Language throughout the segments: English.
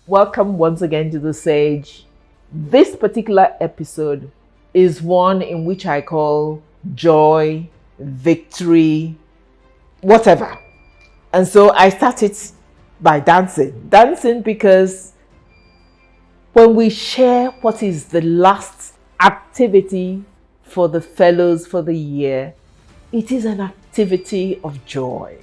Welcome once again to the Sage. This particular episode is one in which I call joy, victory, whatever. And so I started by dancing. Dancing because when we share what is the last activity for the fellows for the year, it is an activity of joy.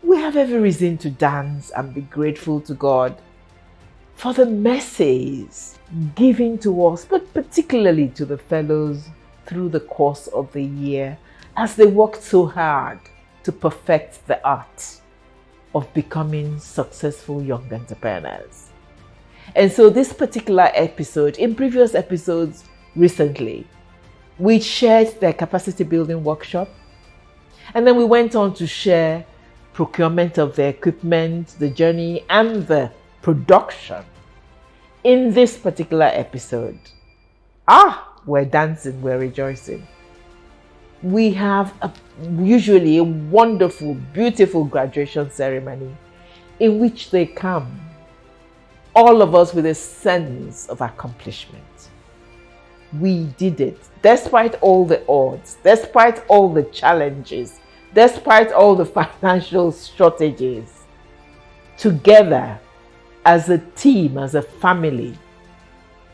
We have every reason to dance and be grateful to God for the mercies given to us, but particularly to the fellows through the course of the year as they worked so hard to perfect the art of becoming successful young entrepreneurs. And so this particular episode, in previous episodes recently, we shared their capacity building workshop, and then we went on to share procurement of the equipment, the journey, and the production. In this particular episode, we're dancing, we're rejoicing. We have usually a wonderful, beautiful graduation ceremony in which they come, all of us with a sense of accomplishment. We did it despite all the odds, despite all the challenges, despite all the financial shortages. Together, as a team, as a family,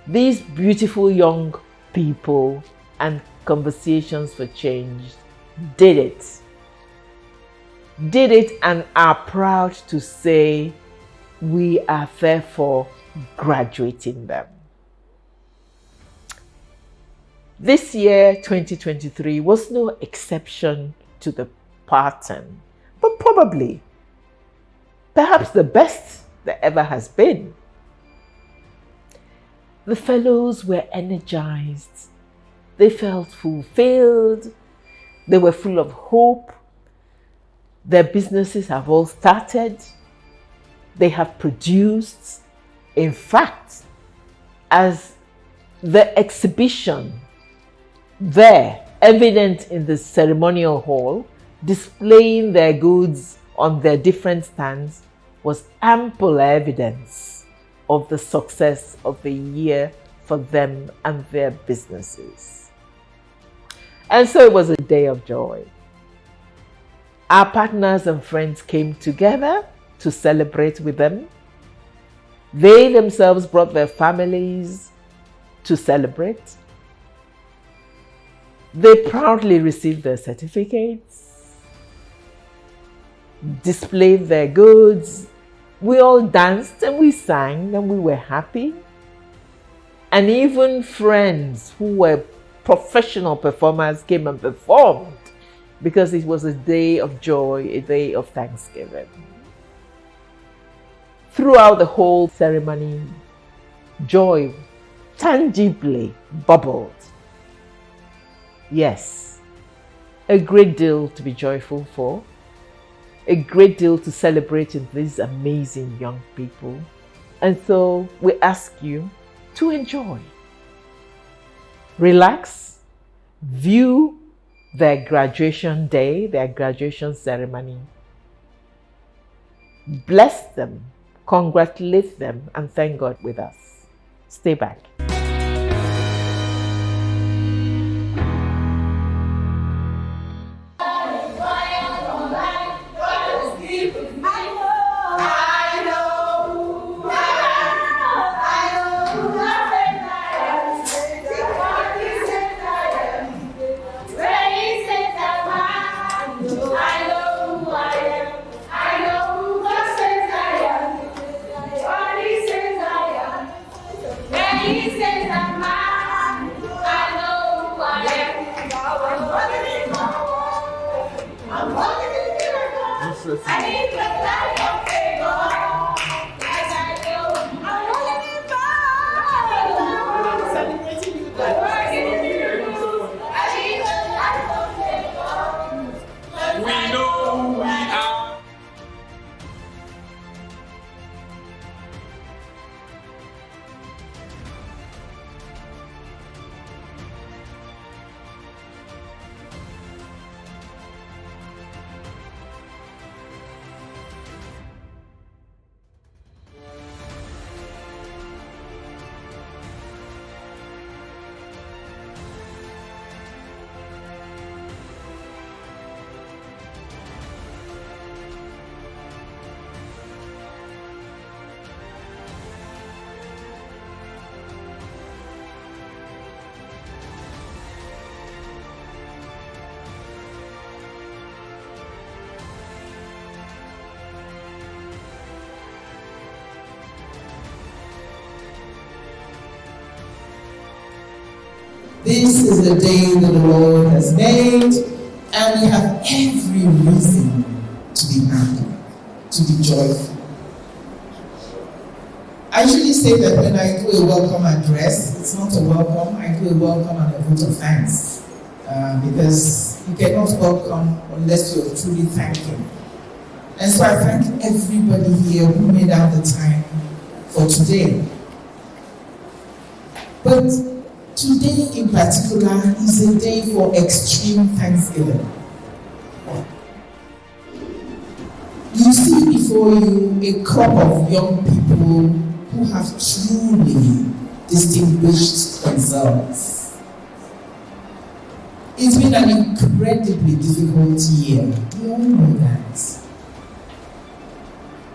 these beautiful young people and Conversations for Change did it and are proud to say we are therefore graduating them. This year, 2023, was no exception to the pattern, but perhaps the best there ever has been. The fellows were energized. They felt fulfilled. They were full of hope. Their businesses have all started. They have produced. In fact, as the exhibition there, evident in the ceremonial hall, displaying their goods on their different stands, was ample evidence of the success of the year for them and their businesses. And so it was a day of joy. Our partners and friends came together to celebrate with them. They themselves brought their families to celebrate. They proudly received their certificates, displayed their goods. We all danced and we sang and we were happy. And even friends who were professional performers came and performed because it was a day of joy, a day of thanksgiving. Throughout the whole ceremony, joy tangibly bubbled. Yes, a great deal to be joyful for, a great deal to celebrate in these amazing young people. And so we ask you to enjoy. Relax, view their graduation day, their graduation ceremony. Bless them, congratulate them, and thank God with us. Stay back. This is the day that the Lord has made, and we have every reason to be happy, to be joyful. I usually say that when I do a welcome address, it's not a welcome, I do a welcome and a vote of thanks. Because you cannot welcome unless you're truly thanking. And so I thank everybody here who made out the time for today. But today in particular is a day for extreme thanksgiving. You see before you a crop of young people who have truly distinguished themselves. It's been an incredibly difficult year. We all know that.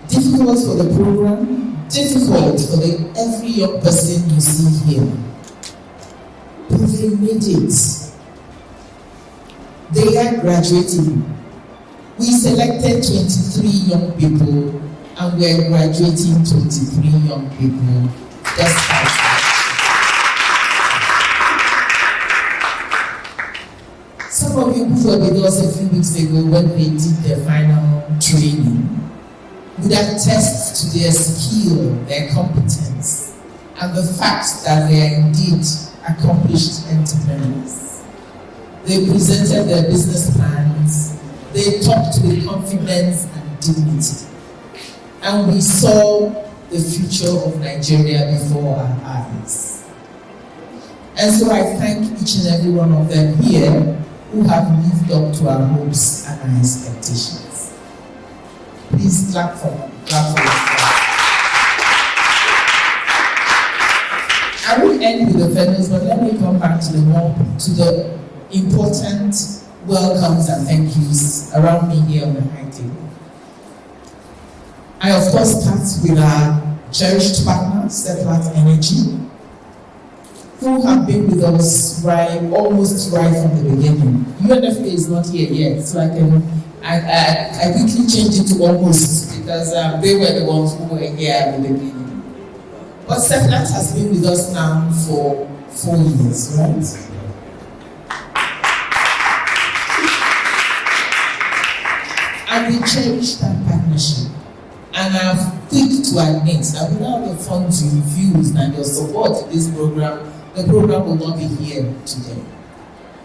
Difficult for the program, difficult for every young person you see here. But they made it. They are graduating. We selected 23 young people and we are graduating 23 young people. Despite some of you who were with us a few weeks ago when they did their final training would attest to their skill, their competence, and the fact that they are indeed accomplished entrepreneurs. They presented their business plans, they talked with confidence and dignity, and we saw the future of Nigeria before our eyes. And so I thank each and every one of them here who have lived up to our hopes and our expectations. Please clap for them. Clap for them. I will end with the fairness, but let me come back to the important welcomes and thank yous around me here on the high table. I of course start with our cherished partner, Seplat Energy, who have been with us almost right from the beginning. UNFA is not here yet, so I quickly changed it to almost because they were the ones who were here at the beginning. But Seplat has been with us now for 4 years, right? And we cherish that partnership. And I'm quick to admit that without the funds you infused and your support in this program, the program will not be here today.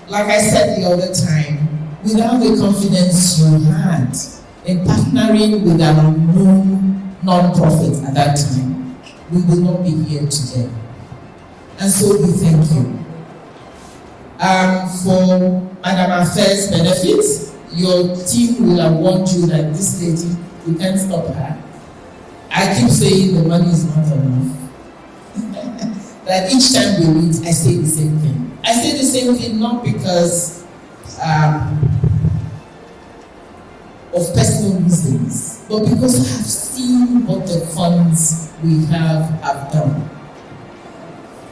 Like I said the other time, without the confidence you had in partnering with an unknown non-profit at that time, we will not be here today. And so we thank you. For Madam Affair's benefit, your team will have warned you that this lady, you can't stop her. I keep saying the money is not enough. That each time we meet, I say the same thing. I say the same thing not because of personal reasons, but because I have seen what the funds we have done.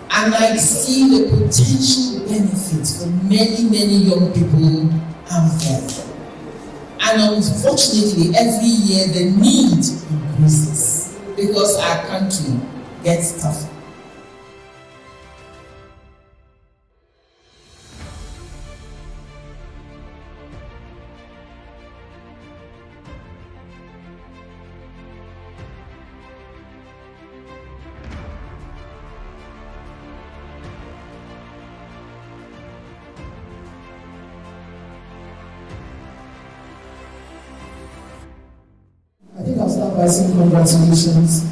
And I see the potential benefits for many, many young people out there. And unfortunately, every year the need increases because our country gets tougher. I think I'll start by saying congratulations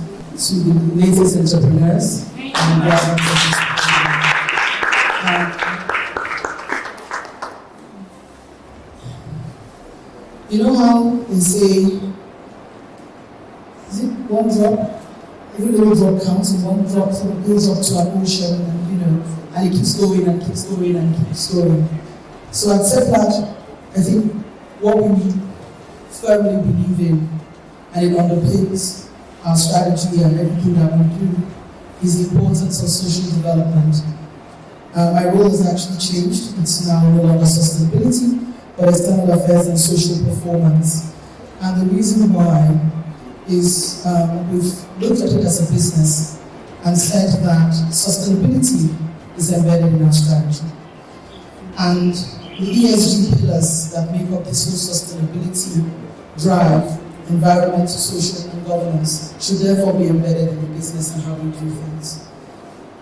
to the latest entrepreneurs. You know how they say, is it one drop? Every little drop counts, and one drop sort of goes up to an ocean, and it keeps going and keeps going and keeps going. So at Seplat, I think what we firmly believe in, and it underpins our strategy and everything that we do, is the importance of social development. My role has actually changed. It's now no longer sustainability, but external affairs and social performance. And the reason why is we've looked at it as a business and said that sustainability is embedded in our strategy. And the ESG pillars that make up this whole sustainability drive, environmental, social, and governance, should therefore be embedded in the business and how we do things.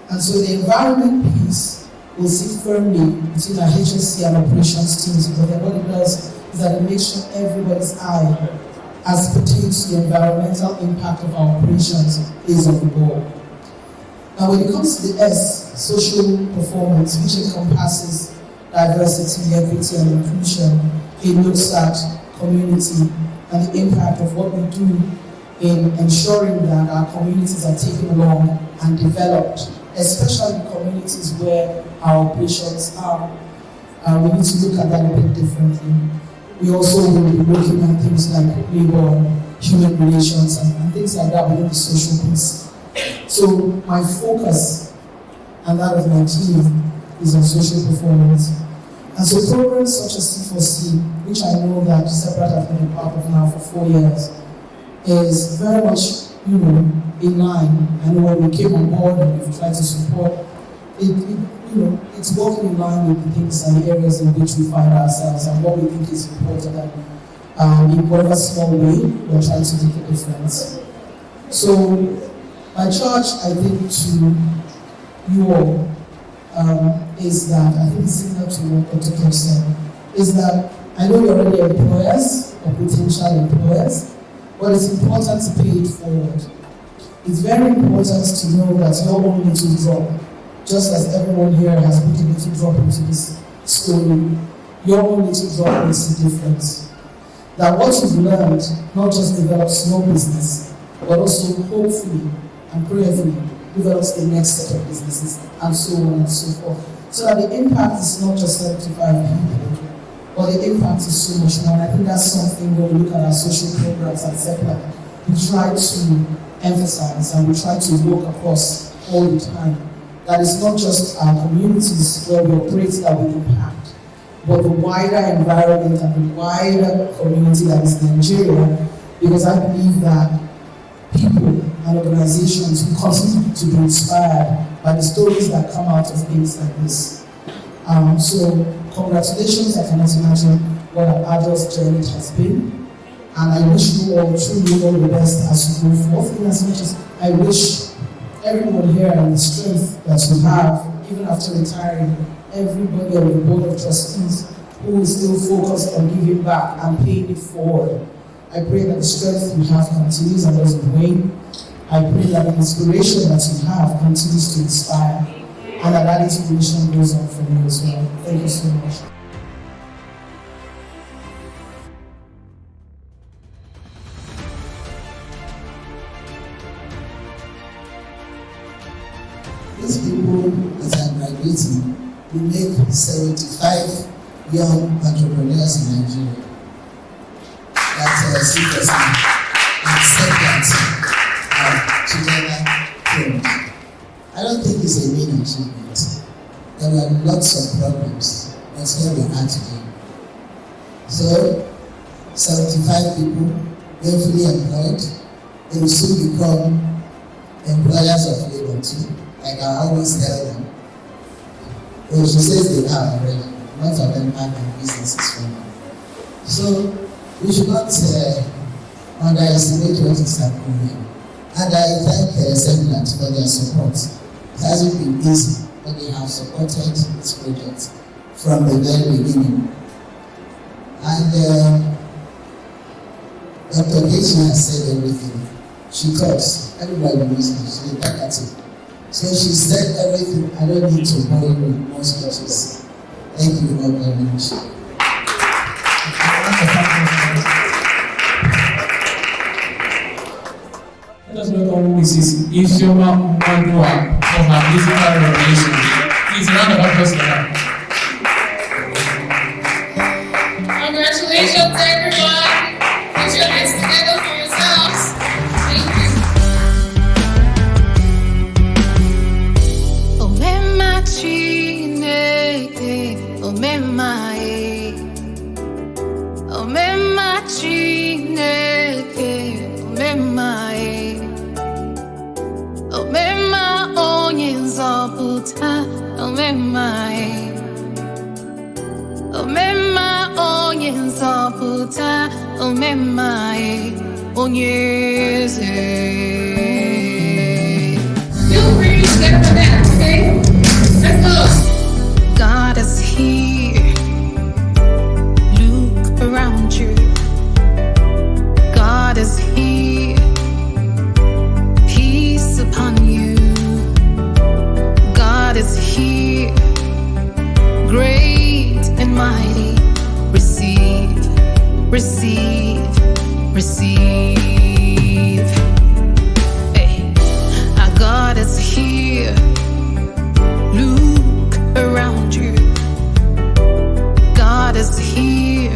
And so the environment piece will sit firmly between our HSC and operations teams, because then what it does is that it makes sure everybody's eye, as pertains to the environmental impact of our operations, is on the ball. Now, when it comes to the S, social performance, which encompasses diversity, equity, and inclusion, it looks at community and the impact of what we do in ensuring that our communities are taken along and developed, especially communities where our operations are. We need to look at that a bit differently. We also will be looking at things like labor, human relations, and things like that within the social piece. So my focus and that of my team is on social performance. And so programs such as C4C, which I know that Separate have been a part of now for 4 years, is very much, in line. I know when we came on board and we've tried to support it, it's working in line with the things and the areas in which we find ourselves and what we think is important, and in whatever small way we're trying to make a difference. So my charge, I think, to you all is that, I think similar to what Dr. Kim said, is that I know you're already employers or potential employers, but it's important to pay it forward. It's very important to know that your own little drop, just as everyone here has put a little drop into this story, your own little drop makes a difference. That what you've learned not just develops your business, but also hopefully and prayerfully develops the next set of businesses, and so on and so forth. So that the impact is not just 75 people, but the impact is so much more. And I think that's something when we look at our social programs at CEPLA, we try to emphasize and we try to look across all the time. That it's not just our communities where we operate that we impact, but the wider environment and the wider community that is Nigeria, because I believe that people and organizations will continue to be inspired by the stories that come out of things like this. So congratulations, I cannot imagine what an adult journey it has been. And I wish you all truly all the best as you go forth, in as much as I wish everyone here and the strength that you have, even after retiring, everybody on the board of trustees who is still focused on giving back and paying it forward. I pray that the strength you have continues and doesn't wane. I pray that the inspiration that you have continues to inspire, and that inspiration goes on for you as well. Thank you so much. These people that are graduating will make 75 young entrepreneurs in Nigeria. That's C4C. Accept that together print. I don't think it's a main achievement. There were lots of problems, but here we are today. So, 75 people, gainfully employed, they will soon become employers of labor too. Like I always tell them. Well, she says they are already. Most of them have their businesses for now. So we should not underestimate what is happening. And I thank Semblance for their support. It hasn't been easy, but they have supported this project from the very beginning. And Dr. Casey has said everything. She talks. Everybody knows her. She's talkative. So she said everything. I don't need to bore you with more speeches. Thank you all very much. Let us welcome Mrs. Isioma Mwandua for her musical revelation. Please, a round of applause for her. Congratulations, everyone. Put your hands together for yourselves. Thank you. Omema Chineke, Omema e. Omema Chineke, Omema e. Omema onye nzọpụta, omemae onyeze. Feel free to get up and dance, okay? Let's go. God is here. Look around you. God is here. Peace upon you. God is here. Great and mighty. Receive, receive, receive. Hey, our God is here. Look around you. God is here.